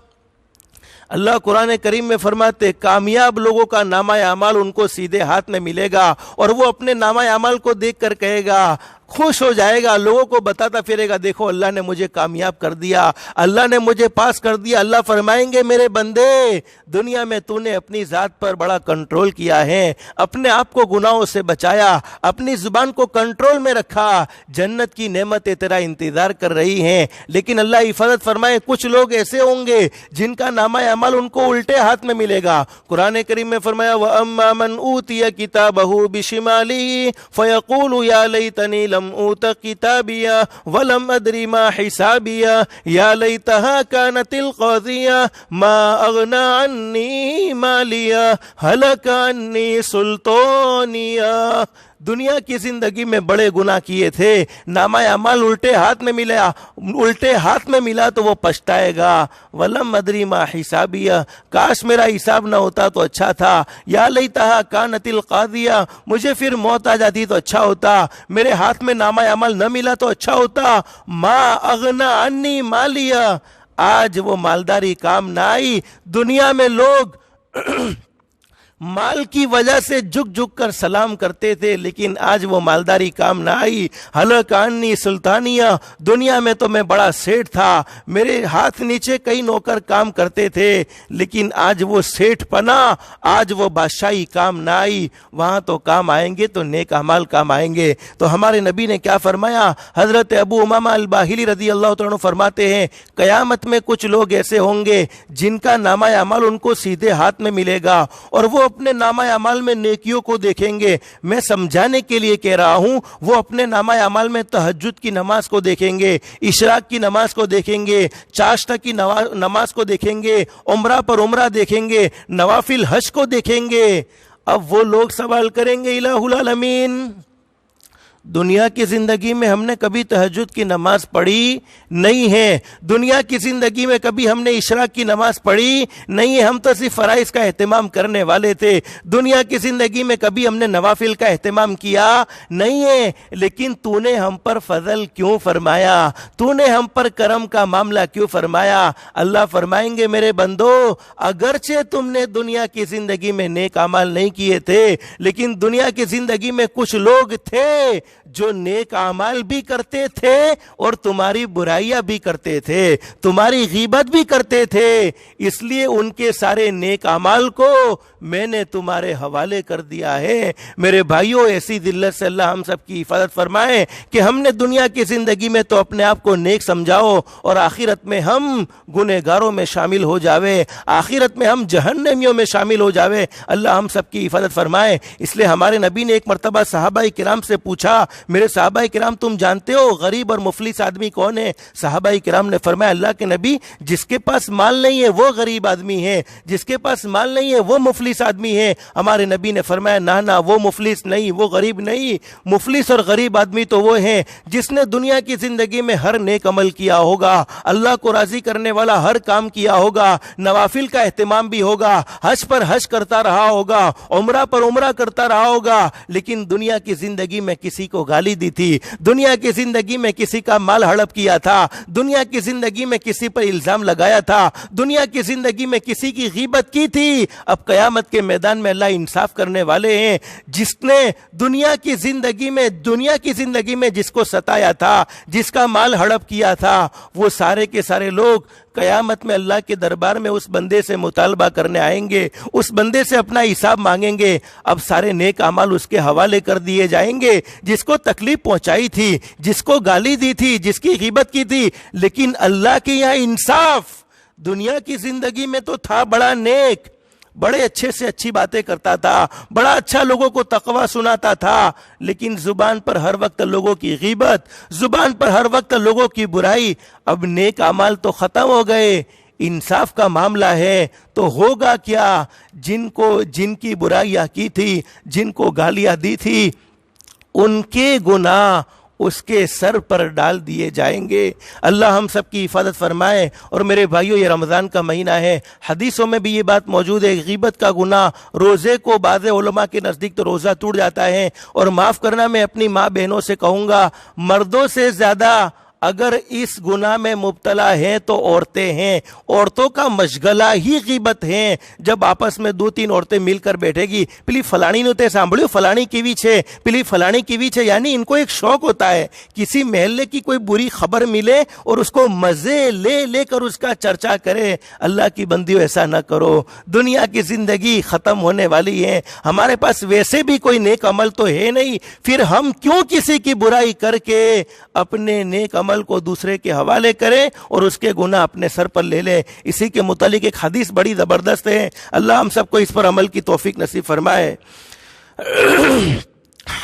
اللہ قرآن کریم میں فرماتے، کامیاب لوگوں کا نامہ اعمال ان کو سیدھے ہاتھ میں ملے گا اور وہ اپنے نامہ اعمال کو دیکھ کر کہے گا، خوش ہو جائے گا, لوگوں کو بتاتا پھرے گا دیکھو اللہ نے مجھے کامیاب کر دیا, اللہ نے مجھے پاس کر دیا. اللہ فرمائیں گے میرے بندے دنیا میں تو نے اپنی ذات پر بڑا کنٹرول کیا ہے, اپنے آپ کو گناہوں سے بچایا, اپنی زبان کو کنٹرول میں رکھا, جنت کی نعمتیں تیرا انتظار کر رہی ہیں. لیکن اللہ حفاظت فرمائے کچھ لوگ ایسے ہوں گے جن کا نامہ اعمال ان کو الٹے ہاتھ میں ملے گا. قرآن کریم میں فرمایا وَأَمَّا مَنْ أُوتِيَ كِتَابَهُ بِشِمَالِهِ فَيَقُولُ يَا لَيْتَنِي لَمْ أُوتَ كِتَابِيَهْ وَلَمْ أَدْرِ مَا حِسَابِيَهْ يَا لَيْتَهَا كَانَتِ الْقَاضِيَةَ مَا أَغْنَى عَنِّي مَالِيَهْ هَلَكَ عَنِّي سُلْطَانِيَهْ. دنیا کی زندگی میں بڑے گناہ کیے تھے, نامہ اعمال الٹے ہاتھ میں ملا تو وہ پچھتائے گا. وَلَمْ أَدْرِ مَا حِسَابِيَهْ, کاش میرا حساب نہ ہوتا تو اچھا تھا. یا لیتہا کانت القاضیہ, مجھے پھر موت آ جاتی تو اچھا ہوتا, میرے ہاتھ میں نامہ اعمال نہ ملا تو اچھا ہوتا. ما اغنی عنی مالیہ, آج وہ مالداری کام نہ آئی. دنیا میں لوگ مال کی وجہ سے جھک جھک کر سلام کرتے تھے, لیکن آج وہ مالداری کام نہ آئی. ہلک عنی سلطانیہ, دنیا میں تو میں بڑا سیٹھ تھا, میرے ہاتھ نیچے کئی نوکر کام کرتے تھے, لیکن آج وہ سیٹھ پنا, آج وہ بادشاہی کام نہ آئی. وہاں تو کام آئیں گے تو نیک اعمال کام آئیں گے. تو ہمارے نبی نے کیا فرمایا؟ حضرت ابو امامہ الباہلی رضی اللہ تعالیٰ عنہ فرماتے ہیں قیامت میں کچھ لوگ ایسے ہوں گے جن کا نامہ اعمال ان کو سیدھے ہاتھ میں ملے گا, اور وہ اپنے نامہ اعمال میں نیکیوں کو دیکھیں گے. میں سمجھانے کے لیے کہہ رہا ہوں, وہ اپنے نامہ اعمال میں تہجد کی نماز کو دیکھیں گے, اشراق کی نماز کو دیکھیں گے, چاشتہ کی نماز کو دیکھیں گے, عمرہ پر عمرہ دیکھیں گے, نوافل حج کو دیکھیں گے. اب وہ لوگ سوال کریں گے الہ العالمین, دنیا کی زندگی میں ہم نے کبھی تہجد کی نماز پڑھی نہیں ہے, دنیا کی زندگی میں کبھی ہم نے اشراق کی نماز پڑھی نہیں ہے, ہم تو صرف فرائض کا اہتمام کرنے والے تھے. دنیا کی زندگی میں کبھی ہم نے نوافل کا اہتمام کیا نہیں ہے, لیکن تو نے ہم پر فضل کیوں فرمایا, تو نے ہم پر کرم کا معاملہ کیوں فرمایا؟ اللہ فرمائیں گے میرے بندو, اگرچہ تم نے دنیا کی زندگی میں نیک اعمال نہیں کیے تھے, لیکن دنیا کی زندگی میں کچھ لوگ تھے جو نیک اعمال بھی کرتے تھے اور تمہاری برائیاں بھی کرتے تھے, تمہاری غیبت بھی کرتے تھے, اس لیے ان کے سارے نیک اعمال کو میں نے تمہارے حوالے کر دیا ہے. میرے بھائیوں, ایسی ذلت سے اللہ ہم سب کی حفاظت فرمائے کہ ہم نے دنیا کی زندگی میں تو اپنے آپ کو نیک سمجھاؤ اور آخرت میں ہم گنہگاروں میں شامل ہو جاوے, آخرت میں ہم جہنمیوں میں شامل ہو جاوے. اللہ ہم سب کی حفاظت فرمائے. اس لیے ہمارے نبی نے ایک مرتبہ صحابہ کرام سے پوچھا, میرے صحابہ کرام تم جانتے ہو غریب اور مفلس آدمی کون ہے؟ صحابہ کرام نے فرمایا اللہ کے نبی, جس کے پاس مال نہیں ہے وہ غریب آدمی ہے, جس کے پاس مال نہیں ہے وہ مفلس آدمی ہے. ہمارے نبی نے فرمایا نہ وہ مفلس نہیں, وہ غریب نہیں, مفلس اور غریب آدمی تو وہ ہیں جس نے دنیا کی زندگی میں ہر نیک عمل کیا ہوگا, اللہ کو راضی کرنے والا ہر کام کیا ہوگا, نوافل کا اہتمام بھی ہوگا, حج پر حج کرتا رہا ہوگا, عمرہ پر عمرہ کرتا رہا ہوگا, لیکن دنیا کی زندگی میں کسی کو گالی دی تھی, دنیا کی زندگی میں کسی کا مال ہڑپ کیا تھا, دنیا کی زندگی میں کسی پر الزام لگایا تھا, دنیا کی زندگی میں کسی کی غیبت کی تھی. اب قیامت کے میدان میں اللہ انصاف کرنے والے ہیں. جس نے دنیا کی زندگی میں جس کو ستایا تھا, جس کا مال ہڑپ کیا تھا, وہ سارے کے سارے لوگ قیامت میں اللہ کے دربار میں اس بندے سے مطالبہ کرنے آئیں گے, اس بندے سے اپنا حساب مانگیں گے. اب سارے نیک اعمال اس کے حوالے کر دیے جائیں گے, جس کو تکلیف پہنچائی تھی, جس کو گالی دی تھی, جس کی غیبت کی تھی. لیکن اللہ کے یہاں انصاف, دنیا کی زندگی میں تو تھا بڑا نیک, بڑے اچھے سے اچھی باتیں کرتا تھا, بڑا اچھا لوگوں کو تقویٰ سناتا تھا, لیکن زبان پر ہر وقت لوگوں کی غیبت, زبان پر ہر وقت لوگوں کی برائی. اب نیک اعمال تو ختم ہو گئے, انصاف کا معاملہ ہے تو ہوگا کیا؟ جن کی برائیاں کی تھی, جن کو گالیاں دی تھی, ان کے گناہ اس کے سر پر ڈال دیے جائیں گے. اللہ ہم سب کی حفاظت فرمائے. اور میرے بھائیوں, یہ رمضان کا مہینہ ہے, حدیثوں میں بھی یہ بات موجود ہے, غیبت کا گناہ روزے کو بعض علماء کے نزدیک تو روزہ ٹوٹ جاتا ہے. اور معاف کرنا, میں اپنی ماں بہنوں سے کہوں گا, مردوں سے زیادہ اگر اس گناہ میں مبتلا ہیں تو عورتیں ہیں. عورتوں کا مشغلہ ہی غیبت ہیں. جب آپس میں 2-3 عورتیں مل کر بیٹھے گی, پلی فلانی نے تے سانبھڑیو فلانی کی بھی چھے, پلی فلانی کی بھی چھے, یعنی ان کو ایک شوق ہوتا ہے کسی محلے کی کوئی بری خبر ملے اور اس کو مزے لے لے کر اس کا چرچا کرے. اللہ کی بندیوں ایسا نہ کرو. دنیا کی زندگی ختم ہونے والی ہے, ہمارے پاس ویسے بھی کوئی نیک عمل تو ہے نہیں, پھر ہم کیوں کسی کی برائی کر کے اپنے نیک عمل کو دوسرے کے حوالے کریں اور اس کے گناہ اپنے سر پر لے لیں. اسی کے متعلق ایک حدیث بڑی زبردست ہے, اللہ ہم سب کو اس پر عمل کی توفیق نصیب فرمائے.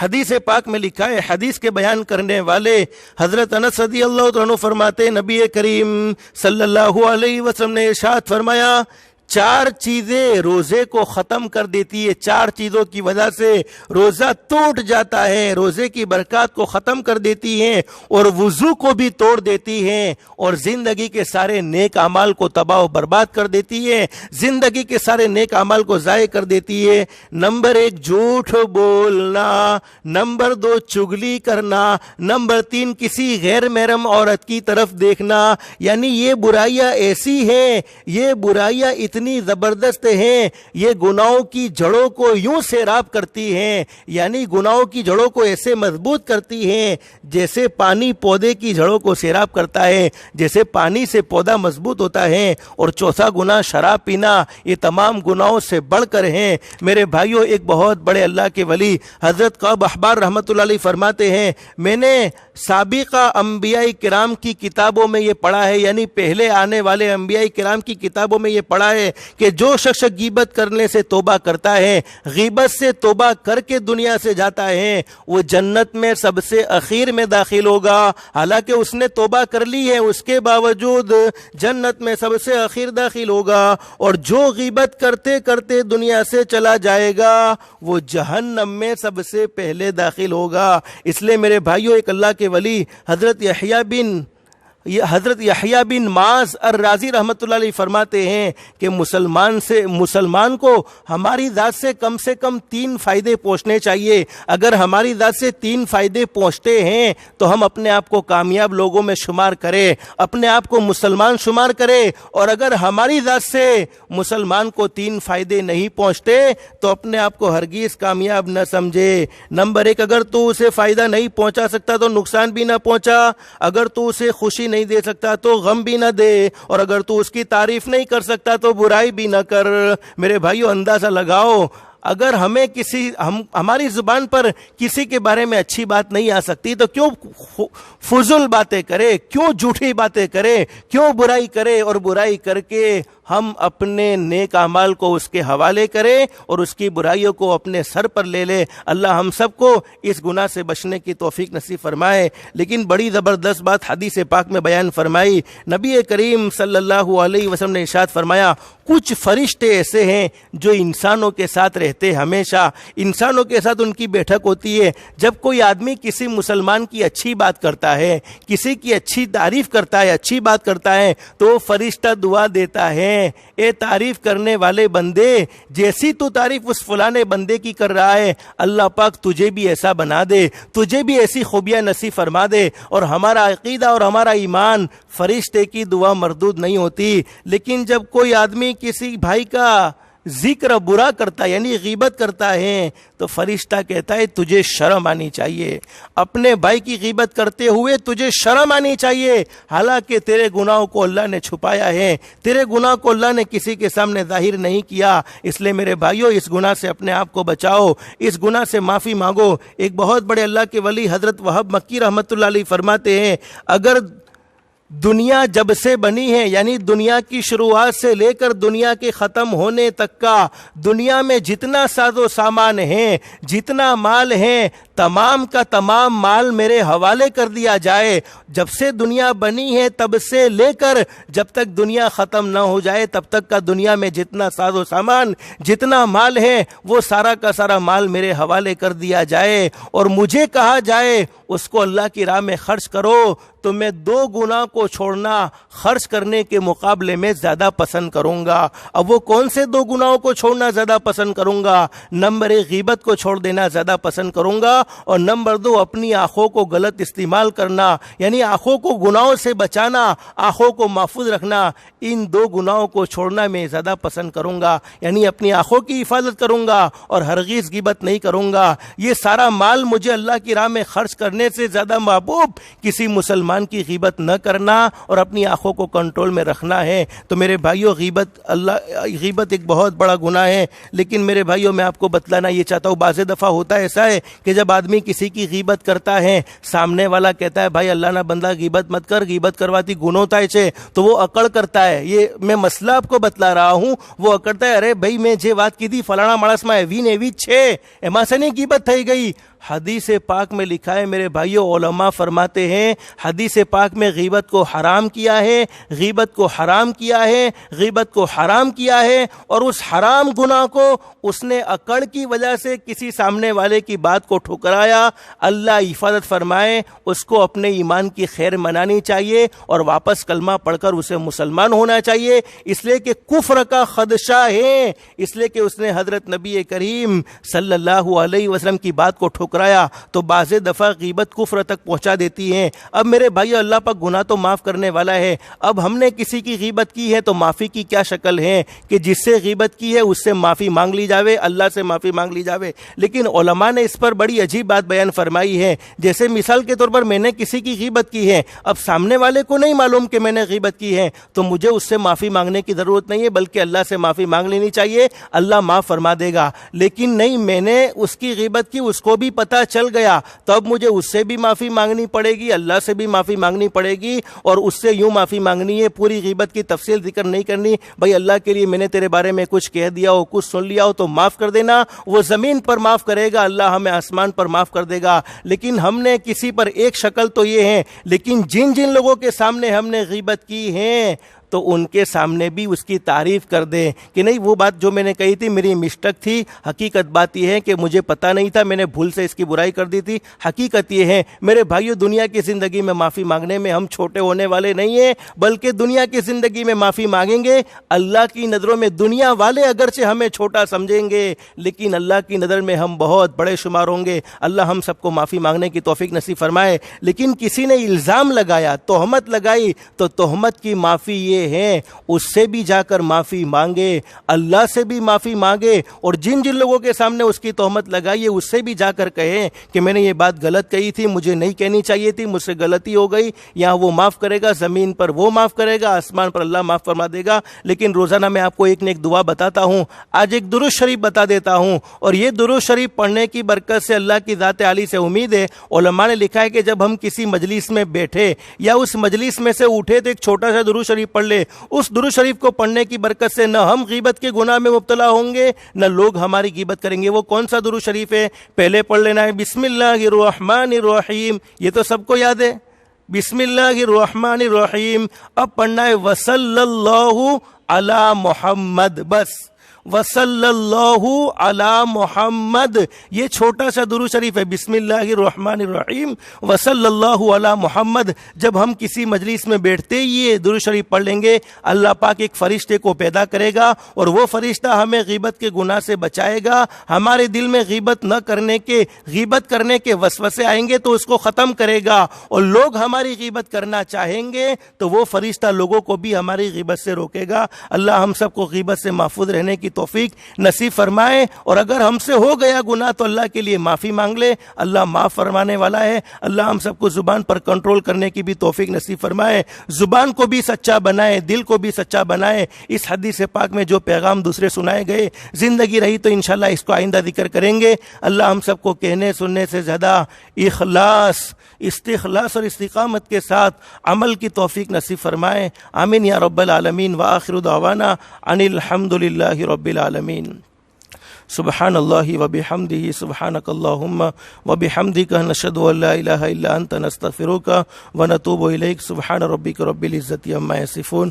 حدیث پاک میں لکھا ہے, حدیث کے بیان کرنے والے حضرت انس رضی اللہ عنہ فرماتے, نبی کریم صلی اللہ علیہ وسلم نے ارشاد فرمایا, 4 چیزیں روزے کو ختم کر دیتی ہے. 4 چیزوں کی وجہ سے روزہ ٹوٹ جاتا ہے, روزے کی برکات کو ختم کر دیتی ہیں اور وضو کو بھی توڑ دیتی ہیں اور زندگی کے سارے نیک اعمال کو تباہ و برباد کر دیتی ہے, زندگی کے سارے نیک اعمال کو ضائع کر دیتی ہے. نمبر 1 جھوٹ بولنا, نمبر 2 چگلی کرنا, نمبر 3 کسی غیر محرم عورت کی طرف دیکھنا. یعنی یہ برائیاں ایسی ہیں, یہ برائیاں اتنی زبردست ہیں, یہ گناہوں کی جڑوں کو یوں سیراب کرتی ہیں, یعنی گناہوں کی جڑوں کو ایسے مضبوط کرتی ہیں جیسے پانی پودے کی جڑوں کو سیراب کرتا ہے, جیسے پانی سے پودا مضبوط ہوتا ہے. اور چوتھا گناہ شراب پینا, یہ تمام گناہوں سے بڑھ کر ہیں. میرے بھائیوں, ایک بہت بڑے اللہ کے ولی حضرت قعب احبار رحمۃ اللہ علیہ فرماتے ہیں, میں نے سابقہ انبیاء کرام کی کتابوں میں یہ پڑھا ہے, یعنی پہلے آنے والے انبیاء کرام کی کتابوں میں یہ پڑھا ہے کہ جو شخص غیبت کرنے سے توبہ کرتا ہے, غیبت سے توبہ کر کے دنیا سے جاتا ہے, وہ جنت میں سب سے اخیر میں داخل ہوگا. حالانکہ اس نے توبہ کر لی ہے, اس کے باوجود جنت میں سب سے اخیر داخل ہوگا. اور جو غیبت کرتے کرتے دنیا سے چلا جائے گا وہ جہنم میں سب سے پہلے داخل ہوگا. اس لیے میرے بھائیوں, ایک اللہ کے ولی حضرت یحییٰ بن معاذ الرازی رحمۃ اللہ علیہ فرماتے ہیں کہ مسلمان کو ہماری ذات سے کم 3 فائدے پہنچنے چاہیے. اگر ہماری ذات سے 3 فائدے پہنچتے ہیں تو ہم اپنے آپ کو کامیاب لوگوں میں شمار کریں, اپنے آپ کو مسلمان شمار کریں. اور اگر ہماری ذات سے مسلمان کو 3 فائدے نہیں پہنچتے تو اپنے آپ کو ہرگز کامیاب نہ سمجھے. نمبر 1, اگر تو اسے فائدہ نہیں پہنچا سکتا تو نقصان بھی نہ پہنچا, اگر تو اسے خوشی نہیں دے سکتا تو غم بھی نہ دے, اور اگر تو اس کی تعریف نہیں کر سکتا تو برائی بھی نہ کر. میرے بھائیو, اندازہ لگاؤ, اگر ہمیں ہماری زبان پر کسی کے بارے میں اچھی بات نہیں آ سکتی تو کیوں فضول باتیں کرے, کیوں جھوٹی باتیں کرے, کیوں برائی کرے, اور برائی کر کے ہم اپنے نیک اعمال کو اس کے حوالے کریں اور اس کی برائیوں کو اپنے سر پر لے لے. اللہ ہم سب کو اس گناہ سے بچنے کی توفیق نصیب فرمائے. لیکن بڑی زبردست بات حدیث پاک میں بیان فرمائی. نبی کریم صلی اللہ علیہ وسلم نے ارشاد فرمایا, کچھ فرشتے ایسے ہیں جو انسانوں کے ساتھ رہتے, ہمیشہ انسانوں کے ساتھ ان کی بیٹھک ہوتی ہے. جب کوئی آدمی کسی مسلمان کی اچھی بات کرتا ہے, کسی کی اچھی تعریف کرتا ہے, اچھی بات کرتا ہے, تو وہ فرشتہ دعا دیتا ہے, اے تعریف کرنے والے بندے, جیسی تو تعریف اس فلانے بندے کی کر رہا ہے, اللہ پاک تجھے بھی ایسا بنا دے, تجھے بھی ایسی خوبیاں نصیب فرما دے. اور ہمارا عقیدہ اور ہمارا ایمان, فرشتے کی دعا مردود نہیں ہوتی. لیکن جب کوئی آدمی کسی بھائی کا ذکر برا کرتا ہے, یعنی غیبت کرتا ہے, تو فرشتہ کہتا ہے تجھے شرم آنی چاہیے, اپنے بھائی کی غیبت کرتے ہوئے تجھے شرم آنی چاہیے. حالانکہ تیرے گناہوں کو اللہ نے چھپایا ہے, تیرے گناہ کو اللہ نے کسی کے سامنے ظاہر نہیں کیا. اس لیے میرے بھائیوں, اس گناہ سے اپنے آپ کو بچاؤ, اس گناہ سے معافی مانگو. ایک بہت بڑے اللہ کے ولی حضرت وہب مکی رحمۃ اللہ علیہ فرماتے ہیں, اگر دنیا جب سے بنی ہے, یعنی دنیا کی شروعات سے لے کر دنیا کے ختم ہونے تک کا, دنیا میں جتنا ساز و سامان ہے, جتنا مال ہے, تمام کا تمام مال میرے حوالے کر دیا جائے, جب سے دنیا بنی ہے تب سے لے کر جب تک دنیا ختم نہ ہو جائے تب تک کا دنیا میں جتنا ساز و سامان, جتنا مال ہے, وہ سارا کا سارا مال میرے حوالے کر دیا جائے, اور مجھے کہا جائے اس کو اللہ کی راہ میں خرچ کرو, تو میں 2 گناہ کو چھوڑنا خرچ کرنے کے مقابلے میں زیادہ پسند کروں گا. اب وہ کون سے 2 گناہوں کو چھوڑنا زیادہ پسند کروں گا؟ نمبر 1, غیبت کو چھوڑ دینا زیادہ پسند کروں گا, اور نمبر 2 اپنی آنکھوں کو غلط استعمال کرنا، یعنی آنکھوں کو گناہوں سے بچانا، آنکھوں کو محفوظ رکھنا، ان 2 گناہوں کو چھوڑنا میں زیادہ پسند کروں گا، یعنی اپنی آنکھوں کی حفاظت کروں گا اور ہرگز غیبت نہیں کروں گا۔ یہ سارا مال مجھے اللہ کی راہ میں خرچ کرنے سے زیادہ محبوب کسی مسلمان کی غیبت نہ کرنا اور اپنی آنکھوں کو کنٹرول میں رکھنا ہے۔ تو میرے بھائیوں، غیبت ایک بہت بڑا گناہ ہے، لیکن میرے بھائیوں میں آپ کو بتلانا یہ چاہتا ہوں، بعض دفعہ ہوتا ایسا ہے کہ جب آدمی کسی کی غیبت کرتا ہے، سامنے والا کہتا ہے بھائی اللہ نہ بندہ غیبت مت کر، غیبت کرواتی گناہ تھا چھے، تو وہ اکڑ کرتا ہے۔ یہ میں مسئلہ آپ کو بتلا رہا ہوں، وہ اکڑتا ہے، ارے بھائی میں جو بات کی تھی فلانا مانس میں ایوی نے چھے ایما سے نہیں غیبت تھئی گئی۔ حدیث پاک میں لکھا ہے میرے بھائیوں، علماء فرماتے ہیں حدیث پاک میں غیبت کو حرام کیا ہے، غیبت کو حرام کیا ہے، غیبت کو حرام کیا ہے، اور اس حرام گناہ کو اس نے اکڑ کی وجہ سے کسی سامنے والے کی بات کو ٹھکرایا۔ اللہ حفاظت فرمائے، اس کو اپنے ایمان کی خیر منانی چاہیے اور واپس کلمہ پڑھ کر اسے مسلمان ہونا چاہیے، اس لیے کہ کفر کا خدشہ ہے، اس لیے کہ اس نے حضرت نبی کریم صلی اللہ علیہ وسلم کی بات کو ٹھکرایا تو بعض دفعہ غیبت کفر تک پہنچا دیتی ہے۔ اب میرے بھائی، اللہ پاک گناہ تو معاف کرنے والا ہے، اب ہم نے کسی کی غیبت کی ہے تو معافی کی کیا شکل ہے کہ جس سے غیبت کی ہے اس سے معافی مانگ لی جاوے، اللہ سے معافی مانگ لی جاوے۔ لیکن علماء نے اس پر بڑی عجیب بات بیان فرمائی ہے، جیسے مثال کے طور پر میں نے کسی کی غیبت کی ہے، اب سامنے والے کو نہیں معلوم کہ میں نے غیبت کی ہے، تو مجھے اس سے معافی مانگنے کی ضرورت نہیں ہے، بلکہ اللہ سے معافی مانگ لینی چاہیے، اللہ معاف فرما دے گا۔ لیکن نہیں، میں نے اس کی غیبت کی، اس کو بھی پتہ چل گیا، تو اب مجھے اس سے بھی معافی مانگنی پڑے گی، اللہ سے بھی معافی مانگنی پڑے گی، اور اس سے یوں معافی مانگنی ہے، پوری غیبت کی تفصیل ذکر نہیں کرنی، بھائی اللہ کے لیے میں نے تیرے بارے میں کچھ کہہ دیا ہو، کچھ سن لیا ہو تو معاف کر دینا، وہ زمین پر معاف کرے گا، اللہ ہمیں آسمان پر معاف کر دے گا۔ لیکن ہم نے کسی پر ایک شکل تو یہ ہے، لیکن جن لوگوں کے سامنے ہم نے غیبت کی ہے تو ان کے سامنے بھی اس کی تعریف کر دیں کہ نہیں، وہ بات جو میں نے کہی تھی میری مسٹیک تھی، حقیقت بات یہ ہے کہ مجھے پتہ نہیں تھا، میں نے بھول سے اس کی برائی کر دی تھی۔ حقیقت یہ ہے میرے بھائیوں، دنیا کی زندگی میں معافی مانگنے میں ہم چھوٹے ہونے والے نہیں ہیں، بلکہ دنیا کی زندگی میں معافی مانگیں گے، اللہ کی نظروں میں دنیا والے اگرچہ ہمیں چھوٹا سمجھیں گے، لیکن اللہ کی نظر میں ہم بہت بڑے شمار ہوں گے۔ اللہ ہم سب کو معافی مانگنے کی توفیق نصیب فرمائے۔ لیکن کسی نے الزام لگایا، تہمت لگائی، تو تہمت کی معافی یہ ہے اس سے بھی جا کر معافی مانگے، اللہ سے بھی معافی مانگے، اور جن لوگوں کے سامنے اس کی تہمت لگائی ہے اس سے بھی جا کر کہیں کہ میں نے یہ بات غلط کہی تھی، مجھے نہیں کہنی چاہیے تھی، مجھ سے غلطی ہو گئی، یہاں وہ معاف کرے گا، زمین پر وہ معاف کرے گا، آسمان پر اللہ معاف فرما دے گا۔ لیکن روزانہ میں آپ کو ایک نہ ایک دعا بتاتا ہوں، آج ایک درود شریف بتا دیتا ہوں، اور یہ درود شریف پڑھنے کی برکت سے اللہ کی ذات عالی سے امید ہے، علماء نے لکھا ہے کہ جب ہم کسی مجلس میں بیٹھے یا اس مجلس میں سے اٹھے تو ایک چھوٹا سا درود شریف پڑھ لے، اس درود شریف کو پڑھنے کی برکت سے نہ ہم غیبت کے گناہ میں مبتلا ہوں گے، نہ لوگ ہماری غیبت کریں گے۔ وہ کون سا درود شریف ہے؟ پہلے پڑھ لینا ہے بسم اللہ الرحمن الرحیم، یہ تو سب کو یاد ہے، بسم اللہ الرحمن الرحیم۔ اب پڑھنا ہے وصلی اللہ علی محمد، بس وصلی اللہ علی محمد، یہ چھوٹا سا درود شریف ہے، بسم اللہ الرحمن الرحیم وصلی اللہ علی محمد۔ جب ہم کسی مجلس میں بیٹھتے یہ درود شریف پڑھ لیں گے، اللہ پاک ایک فرشتے کو پیدا کرے گا، اور وہ فرشتہ ہمیں غیبت کے گناہ سے بچائے گا، ہمارے دل میں غیبت کرنے کے وسوسے آئیں گے تو اس کو ختم کرے گا، اور لوگ ہماری غیبت کرنا چاہیں گے تو وہ فرشتہ لوگوں کو بھی ہماری غیبت سے روکے گا۔ اللہ ہم سب کو غیبت سے محفوظ رہنے کی توفیق نصیب فرمائے، اور اگر ہم سے ہو گیا گناہ تو اللہ کے لیے معافی مانگ لے، اللہ معاف فرمانے والا ہے۔ اللہ ہم سب کو زبان پر کنٹرول کرنے کی بھی توفیق نصیب فرمائے، زبان کو بھی سچا بنائے، دل کو بھی سچا بنائے۔ اس حدیث پاک میں جو پیغام دوسرے سنائے گئے، زندگی رہی تو انشاءاللہ اس کو آئندہ ذکر کریں گے۔ اللہ ہم سب کو کہنے سننے سے زیادہ اخلاص، استخلاص اور استقامت کے ساتھ عمل کی توفیق نصیب فرمائے، آمین یا رب العالمین۔ وآخر دعوانا ان الحمد للہ رب العالمین۔ سبحان اللہ وبحمدہ، سبحانک اللہم وبحمدک، نشہد ان لا الہ الا انت، نستغفرک ونتوب الیک۔ سبحان ربک رب العزۃ عما یصفون